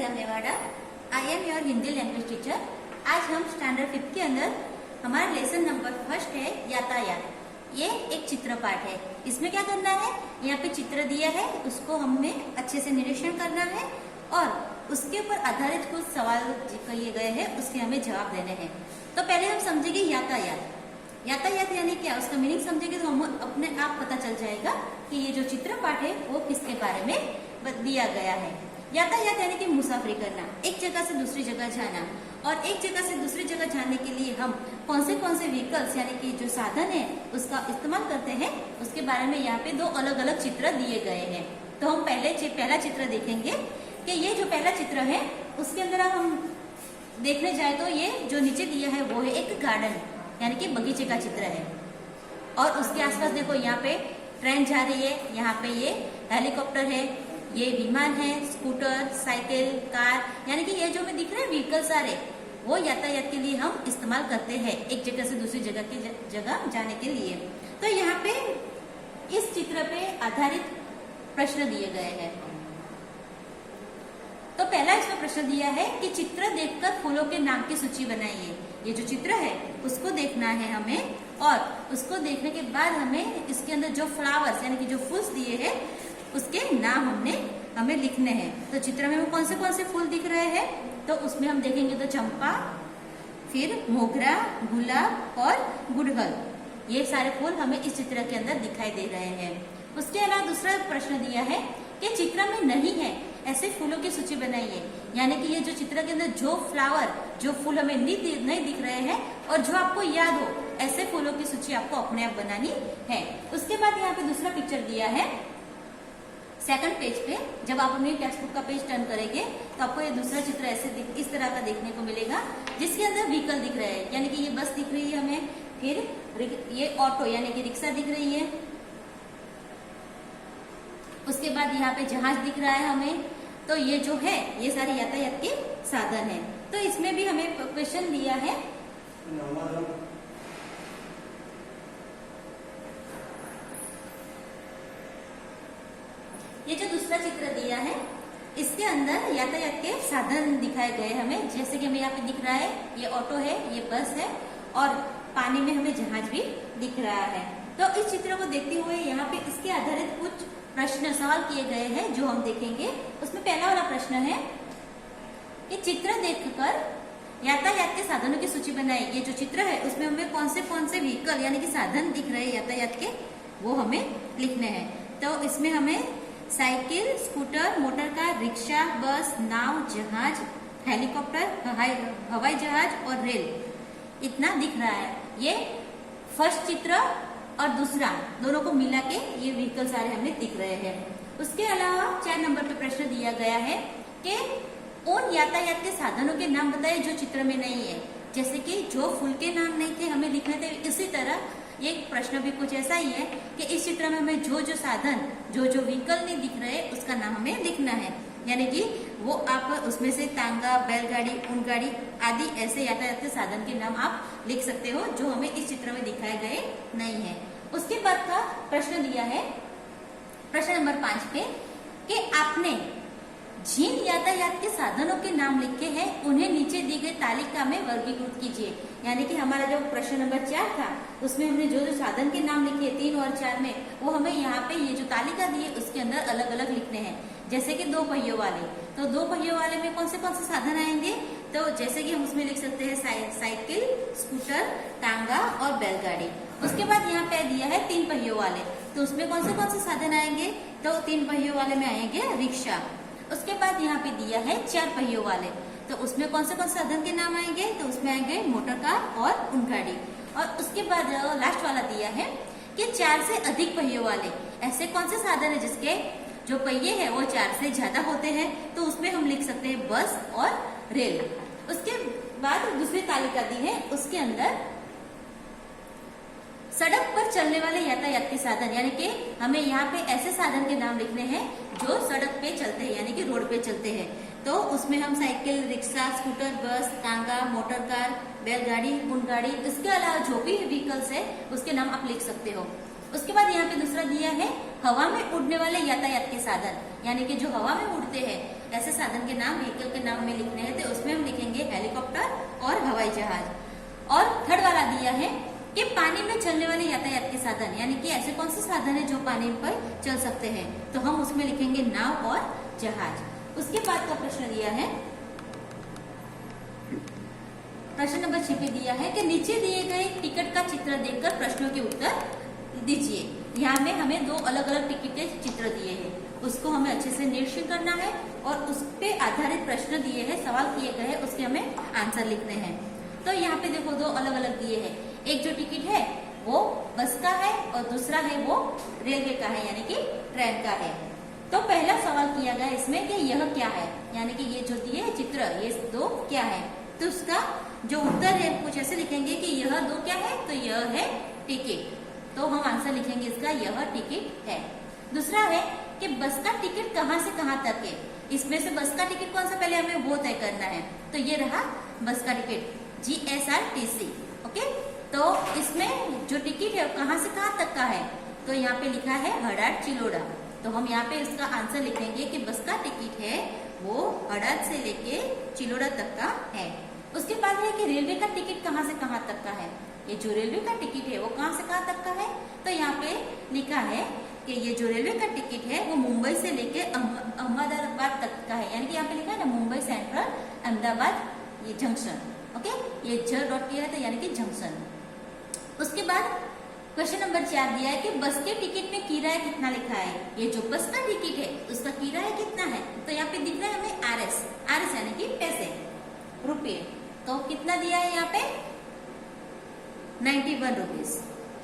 Raja Mewada. I am your Hindi language teacher. आज हम standard 5 के अंदर हमारा लेसन नंबर फर्स्ट है यातायात। ये एक चित्र पाठ है। इसमें क्या करना है, यहाँ पे चित्र दिया है, उसको हमने अच्छे से निरीक्षण करना है और उसके ऊपर आधारित कुछ सवाल किए गए हैं, उसके हमें जवाब देने हैं। तो पहले हम समझेंगे यातायात। यातायात यानी क्या, उसका मीनिंग समझेंगे तो हम अपने आप पता चल जाएगा कि ये जो चित्र पाठ है वो किसके बारे में दिया गया है। यातायात यानी कि मुसाफरी करना, एक जगह से दूसरी जगह जाना। और एक जगह से दूसरी जगह जाने के लिए हम कौन से व्हीकल्स यानी कि जो साधन है उसका इस्तेमाल करते हैं, उसके बारे में यहाँ पे दो अलग अलग चित्र दिए गए हैं। तो हम पहला चित्र देखेंगे कि ये जो पहला चित्र है उसके अंदर हम देखने जाए तो ये जो नीचे दिया है वो है एक गार्डन यानी कि बगीचे का चित्र है। और उसके आसपास देखो, यहाँ पे ट्रेन जा रही है, यहाँ पे ये हेलीकॉप्टर है, ये विमान है, स्कूटर, साइकिल, कार, यानी कि ये जो हमें दिख रहे हैं व्हीकल सारे, वो यातायात के लिए हम इस्तेमाल करते हैं एक जगह से दूसरी जगह जाने के लिए। तो यहाँ पे इस चित्र पे आधारित प्रश्न दिए गए हैं। तो पहला इसमें प्रश्न दिया है कि चित्र देखकर फूलों के नाम की सूची बनाइए। ये जो चित्र है उसको देखना है हमें, और उसको देखने के बाद हमें इसके अंदर जो फ्लावर्स यानी कि जो फूल्स दिए हैं उसके नाम हमें लिखने हैं। तो चित्र में कौन से फूल दिख रहे हैं, तो उसमें हम देखेंगे तो चंपा, फिर मोगरा, गुलाब और गुड़हल, ये सारे फूल हमें इस चित्र के अंदर दिखाई दे रहे हैं। उसके अलावा दूसरा प्रश्न दिया है कि चित्र में नहीं है ऐसे फूलों की सूची बनाइए। यानी कि ये जो चित्र के अंदर जो फूल हमें नहीं दिख रहे हैं और जो आपको याद हो, ऐसे फूलों की सूची आपको अपने आप बनानी है। उसके बाद यहाँ पे दूसरा पिक्चर दिया है सेकंड पेज पे। जब आप अपनी टेक्स्ट बुक का पेज टर्न करेंगे तो आपको ये दूसरा चित्र ऐसे इस तरह का देखने को मिलेगा, जिसके अंदर व्हीकल दिख रहे हैं, यानी कि ये बस दिख रही है हमें, फिर ये ऑटो यानी कि रिक्शा दिख रही है, उसके बाद यहाँ पे जहाज दिख रहा है हमें। तो ये जो है ये सारे यातायात के साधन है। तो इसमें भी हमें क्वेश्चन दिया है ये जो दूसरा चित्र दिया है इसके अंदर यातायात के साधन दिखाए गए हमें, जैसे कि हमें यहाँ पे दिख रहा है ये ऑटो है, ये बस है और पानी में हमें जहाज भी दिख रहा है। तो इस चित्र को देखते हुए यहाँ पे इसके आधारित कुछ सवाल किए गए हैं जो हम देखेंगे। उसमें पहला वाला प्रश्न है कि चित्र देखकर यातायात के साधनों की सूची बनाई। ये जो चित्र है उसमें हमें कौन से व्हीकल यानी कि साधन दिख रहे हैं यातायात के, वो हमें लिखने हैं। तो इसमें हमें cycle, scooter, motor car, rickshaw, बस, नाव, जहाज, हेलीकॉप्टर, हवाई जहाज और रेल इतना दिख रहा है। ये फर्स्ट चित्र और दूसरा दोनों को मिला के ये व्हीकल सारे हमें दिख रहे हैं। उसके अलावा 4 नंबर पे प्रश्न दिया गया है कि उन यातायात के साधनों के नाम बताए जो चित्र में नहीं है। जैसे कि जो फूल के नाम नहीं थे हमें लिखने थे, इसी तरह ये प्रश्न भी कुछ ऐसा ही है कि इस चित्र में हमें जो साधन जो व्हीकल नहीं दिख रहे उसका नाम हमें लिखना है। यानी कि वो आप उसमें से तांगा, बैलगाड़ी, ऊंटगाड़ी आदि ऐसे यातायात के साधन के नाम आप लिख सकते हो जो हमें इस चित्र में दिखाए गए नहीं है। उसके बाद का प्रश्न दिया है प्रश्न नंबर 5 पे कि आपने जिन यातायात के साधनों के नाम लिखे हैं उन्हें नीचे दी गई तालिका में वर्गीकृत कीजिए। यानी कि हमारा जो प्रश्न नंबर 4 था उसमें हमने जो साधन के नाम लिखे 3 और 4 में, वो हमें यहाँ पे ये जो तालिका दी है उसके अंदर अलग अलग लिखने हैं। जैसे कि 2 पहियों वाले, तो 2 पहियों वाले में कौन से साधन आएंगे, तो जैसे कि हम उसमें लिख सकते हैं साइकिल, स्कूटर, टांगा और बैलगाड़ी। उसके बाद यहाँ पे दिया है 3 पहियों वाले, तो उसमें कौन से साधन आएंगे, तो 3 पहियों वाले में आएंगे रिक्शा। उसके बाद यहाँ पे दिया है 4 पहियों वाले, तो उसमें कौन से साधन के नाम आएंगे, तो उसमें आएंगे मोटर कार और ऊंटगाड़ी। और उसके बाद लास्ट वाला दिया है कि 4 से अधिक पहियों वाले, ऐसे कौन से साधन है जिसके जो पहिए हैं वो 4 से ज्यादा होते हैं, तो उसमें हम लिख सकते हैं बस और रेल। उसके बाद दूसरी तालिका दी है, उसके अंदर सड़क पर चलने वाले यातायात के साधन, यानी कि हमें यहाँ पे ऐसे साधन के नाम लिखने हैं जो सड़क पे चलते हैं यानी कि रोड पे चलते हैं। तो उसमें हम साइकिल, रिक्शा, स्कूटर, बस, तांगा, मोटर कार, बैलगाड़ी, ऊंटगाड़ी, इसके अलावा जो भी व्हीकल्स है उसके नाम आप लिख सकते हो। उसके बाद यहाँ पे दूसरा दिया है हवा में उड़ने वाले यातायात के साधन। यानी कि जो हवा में उड़ते हैं ऐसे साधन के नाम, व्हीकल के नाम में लिखने हैं, तो उसमें हम लिखेंगे हेलीकॉप्टर और हवाई जहाज। और थर्ड वाला दिया है कि पानी में चलने वाले यातायात के साधन, यानी कि ऐसे कौन से साधन है जो पानी पर चल सकते हैं, तो हम उसमें लिखेंगे नाव और जहाज। उसके बाद का प्रश्न दिया है, प्रश्न नंबर 6 पे दिया है कि नीचे दिए गए टिकट का चित्र देखकर प्रश्नों के उत्तर दीजिए। यहाँ में हमें दो अलग अलग टिकट के चित्र दिए हैं, उसको हमें अच्छे से निरीक्षण करना है और उस पे आधारित प्रश्न दिए हैं, सवाल किए गए हैं, उसके हमें आंसर लिखने हैं। तो यहाँ पे देखो दो अलग अलग दिए हैं, एक जो टिकट है वो बस का है और दूसरा है वो रेलवे का है, यानी कि ट्रेन का है। तो पहला सवाल किया गया इसमें कि यह क्या है, यानी कि ये जो दिए है चित्र, ये दो क्या है, तो उसका जो उत्तर है कुछ ऐसे लिखेंगे कि यह दो क्या है, तो यह है टिकट, तो हम आंसर लिखेंगे इसका यह टिकट है। दूसरा है कि बस का टिकट कहाँ से कहाँ तक है, इसमें से बस का टिकट कौन सा पहले हमें वो तय करना है, तो ये रहा बस का टिकट GSRTC। ओके, तो इसमें जो टिकट है कहाँ से कहाँ तक का है, तो यहाँ पे लिखा है हड़ाट चिलोड़ा, तो हम यहाँ पे इसका आंसर लिखेंगे कि बस का टिकट है वो हड़ाट से लेके चिलोड़ा तक का है। उसके बाद है कि रेलवे का टिकट कहाँ से कहाँ तक का है, ये जो रेलवे का टिकट है वो कहाँ से कहाँ तक का है, तो यहाँ पे लिखा है कि ये जो रेलवे का टिकट है वो मुंबई से लेके अहमदाबाद तक का है, यानी कि यहाँ पे लिखा है ना मुंबई सेंट्रल अहमदाबाद ये जंक्शन। ओके, ये डॉट किया है तो यानी कि जंक्शन। उसके बाद क्वेश्चन नंबर 4 दिया है कि बस के टिकट में किराया कितना लिखा है, ये जो बस का टिकट है उसका किराया कितना है, तो यहाँ पे दिख रहा है हमें RS यानी कि पैसे, रुपये, तो कितना दिया है यहाँ पे 91 रुपीज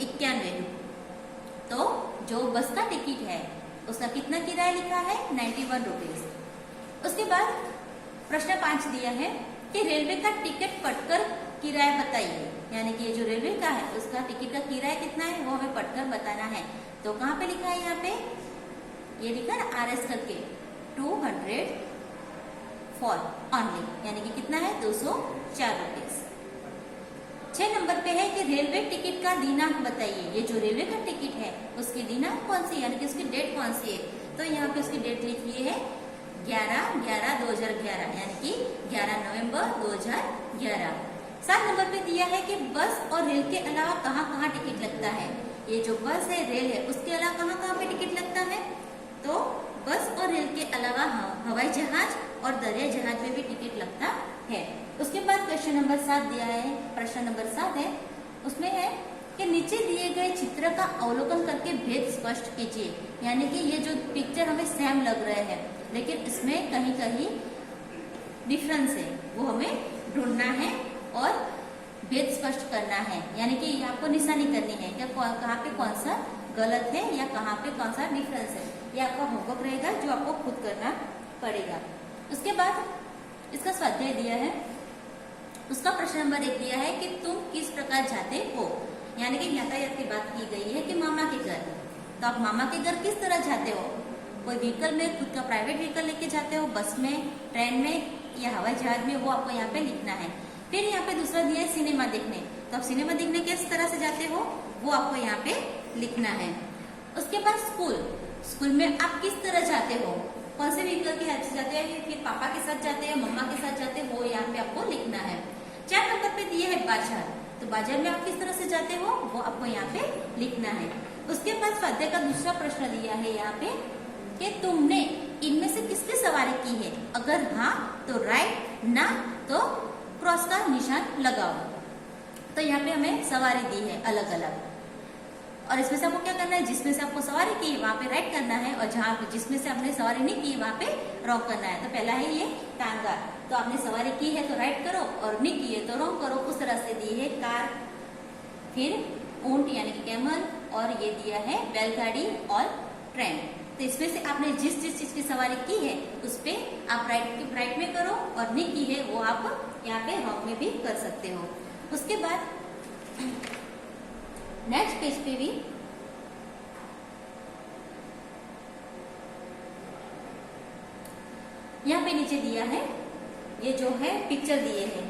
91। तो जो बस का टिकट है उसका कितना किराया लिखा है 91 रुपीज। उसके बाद प्रश्न 5 दिया है कि रेलवे का टिकट पढ़कर किराया बताइए, यानी कि ये जो रेलवे का है उसका टिकट का किराया कितना है वो हमें पढ़कर बताना है। तो कहाँ पे लिखा है, यहाँ पे ये लिखा है RS करके 200 फॉर ऑनली, यानी कि कितना है 204 रुपीज। 6 नंबर पे है कि रेलवे टिकट का दिनांक बताइए, ये जो रेलवे का टिकट है उसकी दिनांक कौन सी, यानी कि उसकी डेट कौन सी है, तो यहाँ पे उसकी डेट लिखी है 11/11/2011, यानी कि 11 नवंबर 2011। 7 नंबर पे दिया है कि बस और रेल के अलावा कहाँ कहाँ टिकट लगता है, ये जो बस है रेल है उसके अलावा कहाँ कहाँ पे टिकट लगता है, तो बस और रेल के अलावा हवाई जहाज और दरियाई जहाज में भी टिकट लगता है। उसके बाद क्वेश्चन नंबर 7 दिया है, प्रश्न नंबर 7 है, उसमें है कि नीचे दिए गए चित्र का अवलोकन करके भेद स्पष्ट कीजिए, यानी कि ये जो पिक्चर हमें सेम लग रहे हैं लेकिन इसमें कहीं कहीं डिफरेंस है, वो हमें ढूंढना है और भेद स्पष्ट करना है, यानी कि आपको निशानी करनी है कि कहाँ पे कौन सा गलत है या कहाँ पे कौन सा डिफरेंस है, ये आपका होमवर्क रहेगा जो आपको खुद करना पड़ेगा। उसके बाद इसका स्वाध्याय दिया है, उसका प्रश्न नंबर 1 दिया है कि तुम किस प्रकार जाते हो, यानी कि यातायात की बात की गई है कि मामा के घर, तो आप मामा के घर किस तरह जाते हो, कोई व्हीकल में, खुद का प्राइवेट व्हीकल लेके जाते हो, बस में, ट्रेन में या हवाई जहाज में, वो आपको यहाँ पे लिखना है। फिर यहाँ पे दूसरा दिया है सिनेमा देखने, तो आप सिनेमा देखने किस तरह से जाते हो वो आपको यहाँ पे लिखना है। उसके बाद स्कूल में आप किस तरह जाते हो, कौन से व्हीकल की हेल्प से जाते हैं, फिर पापा के साथ जाते हैं, मम्मा के साथ जाते हैं, वो यहाँ पे आपको लिखना है। 4 नंबर पे दिए है बाजार, तो बाजार में आप किस तरह से जाते हो वो आपको यहाँ पे लिखना है। उसके बाद स्वाध्याय का दूसरा प्रश्न दिया है यहाँ पे कि तुमने इनमें से किसकी सवारी की है, अगर हाँ तो राइट, ना तो क्रॉस का निशान लगाओ। तो यहाँ पे हमें सवारी दी है अलग अलग, और इसमें से आपको क्या करना है, जिसमें से आपको सवारी की है वहां पे राइट करना है, और जहाँ पे जिसमें से आपने सवारी नहीं की है वहां पे रॉन्ग करना है। तो पहला है ये टांगा, तो आपने सवारी की है तो राइट करो और नहीं की है तो रॉन्ग करो, उस तरह से दी है कार। फिर ऊंट यानी कि कैमल, और ये दिया है बैलगाड़ी और ट्रेन। तो इसमें से आपने जिस जिस चीज की सवारी की है उस पे आप राइट में करो, और नहीं की है वो आप यहाँ पे रॉन्ग में भी कर सकते हो। उसके बाद नेक्स्ट पेज पे भी यहाँ पे नीचे दिया है, ये जो है पिक्चर दिए हैं,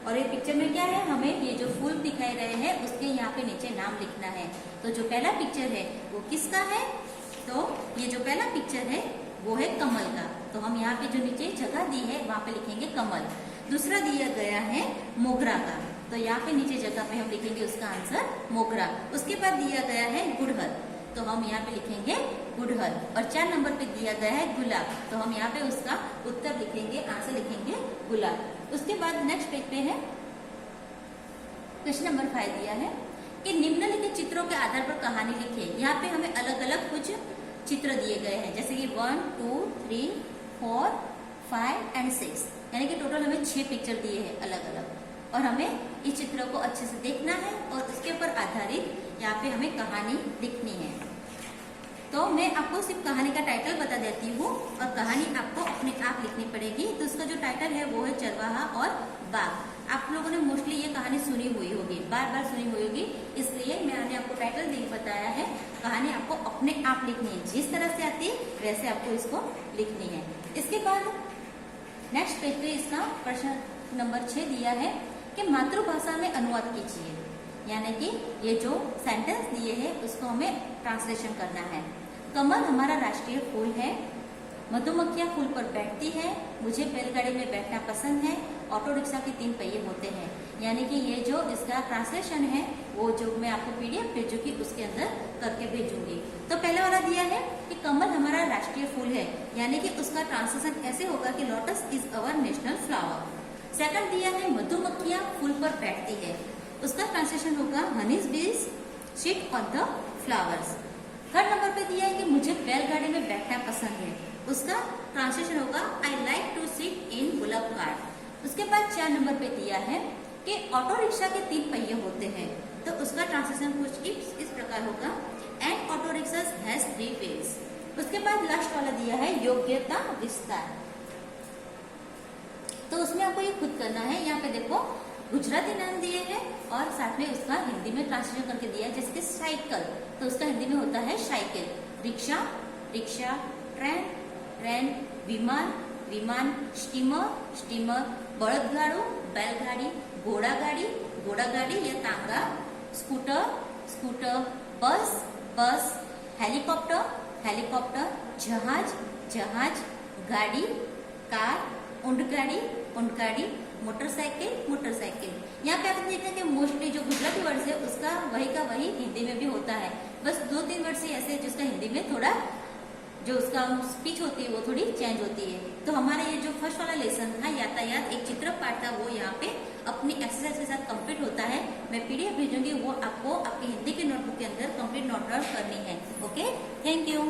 और ये पिक्चर में क्या है, हमें ये जो फूल दिखाई रहे हैं उसके यहाँ पे नीचे नाम लिखना है। तो जो पहला पिक्चर है वो किसका है, तो ये जो पहला पिक्चर है वो है कमल का। तो हम यहाँ पे जो नीचे जगह दी है वहां पे लिखेंगे कमल। दूसरा दिया गया है मोगरा का, तो यहाँ पे नीचे जगह पे हम लिखेंगे उसका आंसर मोगरा। उसके बाद दिया गया है गुड़हल, तो हम यहाँ पे लिखेंगे गुड़हल। और 4 नंबर पे दिया गया है गुलाब, तो हम यहाँ पे उसका उत्तर लिखेंगे, आंसर लिखेंगे गुलाब। उसके बाद नेक्स्ट पेज पे है क्वेश्चन नंबर 5 दिया है कि निम्नलिखित चित्रों के आधार पर कहानी लिखिए। यहाँ पे हमें अलग अलग कुछ चित्र दिए गए हैं, जैसे कि 1, 2, 3, 4, 5 एंड 6, यानी कि टोटल हमें 6 पिक्चर दिए हैं अलग अलग, और हमें इस चित्रों को अच्छे से देखना है और उसके ऊपर आधारित यहाँ पे हमें कहानी लिखनी है। तो मैं आपको सिर्फ कहानी का टाइटल बता देती हूँ और कहानी आपको अपने आप लिखनी पड़ेगी। तो उसका जो टाइटल है वो है चरवाहा और बाघ। आप लोगों ने मोस्टली ये कहानी सुनी हुई होगी, बार बार सुनी हुई होगी, इसलिए मैंने आपको टाइटल नहीं बताया है। कहानी आपको अपने आप लिखनी है, जिस तरह से आती है वैसे आपको इसको लिखनी है। इसके बाद नेक्स्ट पेज पे इसका प्रश्न नंबर 6 दिया है कि मातृभाषा में अनुवाद कीजिए, यानी कि ये जो सेंटेंस दिए हैं उसको हमें ट्रांसलेशन करना है। कमल हमारा राष्ट्रीय फूल है, मधुमक्खियां फूल पर बैठती है, मुझे बैलगाड़ी में बैठना पसंद है, ऑटो रिक्शा के 3 पहिए होते हैं। यानी कि ये जो इसका ट्रांसलेशन है वो जो मैं आपको PDF भेजूंगी उसके अंदर करके भेजूंगी। तो पहले वाला दिया है कि कमल हमारा राष्ट्रीय फूल है, यानी कि उसका ट्रांसलेशन ऐसे होगा कि lotus is our national flower. Second दिया है मधुमक्खियां फूल पर बैठती है, उसका ट्रांसलेशन होगा हनीज बीज sit on the flowers. Third number पे दिया है कि मुझे बैलगाड़ी में बैठना पसंद है, उसका ट्रांसलेशन होगा I like to sit in bullock cart. उसके बाद 4 नंबर पे दिया है कि ऑटो रिक्शा के 3 पहिए होते हैं, तो उसका ट्रांसलेशन कुछ इस प्रकार होगा and auto rickshaw has 3 wheels. उसके बाद लास्ट वाला दिया है योग्यता विस्तार, तो उसमें आपको ये खुद करना है। यहाँ पे देखो गुजराती नाम दिए हैं और साथ में उसका हिंदी में ट्रांसलेशन करके दिया है, जैसे कि साइकिल, तो उसका हिंदी में होता है cycle, rickshaw rickshaw, train train, विमान विमान, स्टीमर स्टीमर, बळदगाडू बैलगाड़ी, घोड़ा गाड़ी या तांगा, स्कूटर स्कूटर, बस बस, हेलीकॉप्टर हेलीकॉप्टर, जहाज जहाज, गाड़ी कार, ऊंटगाड़ी, मोटरसाइकिल। यहाँ पे आप देखें कि मोस्टली जो गुजराती वर्ड है उसका वही का वही हिंदी में भी होता है, बस 2-3 वर्ड से ऐसे जिसका हिंदी में थोड़ा जो उसका स्पीच होती है वो थोड़ी चेंज होती है। तो हमारा ये जो फर्स्ट वाला लेसन था यातायात एक चित्र पाठ था, वो यहाँ पे अपनी एक्सरसाइज के साथ कंप्लीट होता है। मैं PDF भेजूंगी, वो आपको आपकी हिंदी के नोटबुक के अंदर कंप्लीट नोट डाउन करनी है। Okay, thank you.